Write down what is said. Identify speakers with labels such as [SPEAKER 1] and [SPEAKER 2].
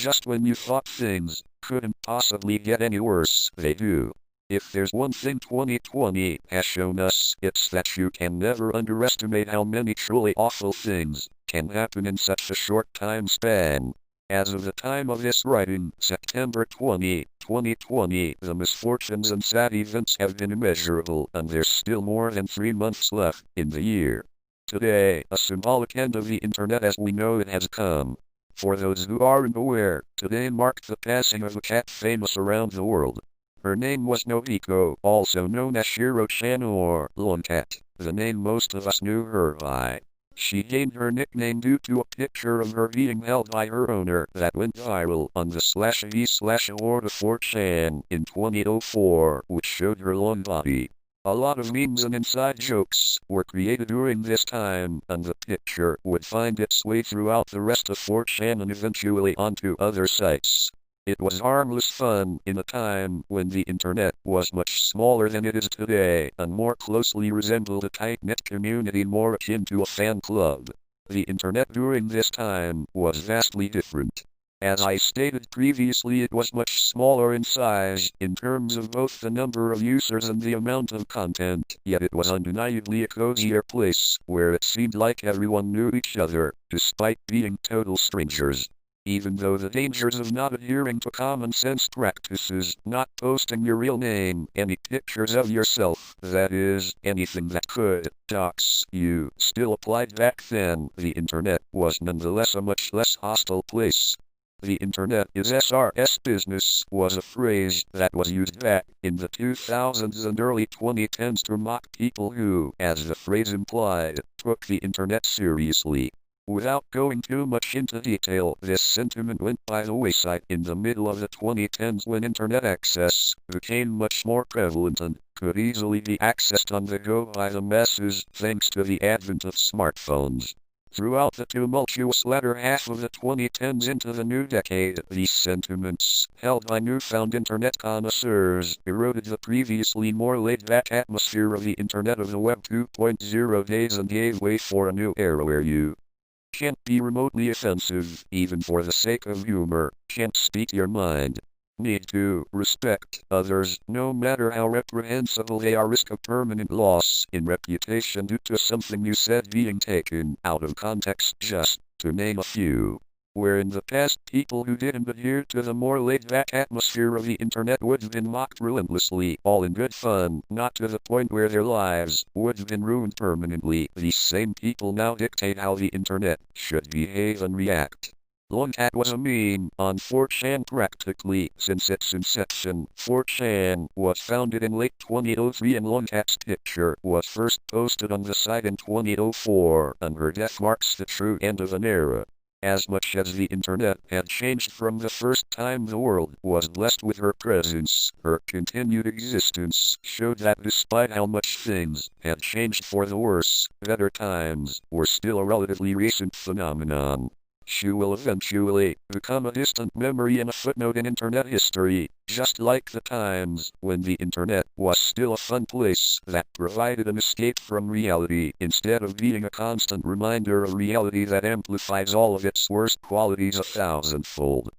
[SPEAKER 1] just when you thought things couldn't possibly get any worse, they do. If there's one thing 2020 has shown us, it's that you can never underestimate how many truly awful things can happen in such a short time span. As of the time of this writing, September 20, 2020, the misfortunes and sad events have been immeasurable, and there's still more than 3 months left in the year. Today, a symbolic end of the internet as we know it has come. For those who aren't aware, today marked the passing of a cat famous around the world. Her name was Nobiko, also known as Shiro-chan or Longcat, the name most of us knew her by. She gained her nickname due to a picture of her being held by her owner that went viral on the /v/award of 4chan in 2004, which showed her long body. A lot of memes and inside jokes were created during this time, and the picture would find its way throughout the rest of 4chan and eventually onto other sites. It was harmless fun in a time when the internet was much smaller than it is today and more closely resembled a tight-knit community more akin to a fan club. The internet during this time was vastly different. As I stated previously, it was much smaller in size in terms of both the number of users and the amount of content, yet it was undeniably a cozier place where it seemed like everyone knew each other, despite being total strangers. Even though the dangers of not adhering to common sense practices, not posting your real name, any pictures of yourself, that is, anything that could dox you, still applied back then, the internet was nonetheless a much less hostile place. The internet is SRS business was a phrase that was used back in the 2000s and early 2010s to mock people who, as the phrase implied, took the internet seriously. Without going too much into detail, this sentiment went by the wayside in the middle of the 2010s when internet access became much more prevalent and could easily be accessed on the go by the masses thanks to the advent of smartphones. Throughout the tumultuous latter half of the 2010s into the new decade, these sentiments, held by newfound internet connoisseurs, eroded the previously more laid-back atmosphere of the Internet of the Web 2.0 days and gave way for a new era where you can't be remotely offensive, even for the sake of humor, can't speak your mind. Need to respect others, no matter how reprehensible they are, risk of permanent loss in reputation due to something you said being taken out of context, just to name a few. Where in the past people who didn't adhere to the more laid-back atmosphere of the internet would have been mocked relentlessly, all in good fun, not to the point where their lives would have been ruined permanently, these same people now dictate how the internet should behave and react. Longcat was a meme on 4chan practically since its inception. 4chan was founded in late 2003 and Longcat's picture was first posted on the site in 2004, and her death marks the true end of an era. As much as the internet had changed from the first time the world was blessed with her presence, her continued existence showed that despite how much things had changed for the worse, better times were still a relatively recent phenomenon. She will eventually become a distant memory and a footnote in internet history, just like the times when the internet was still a fun place that provided an escape from reality instead of being a constant reminder of reality that amplifies all of its worst qualities 1,000-fold.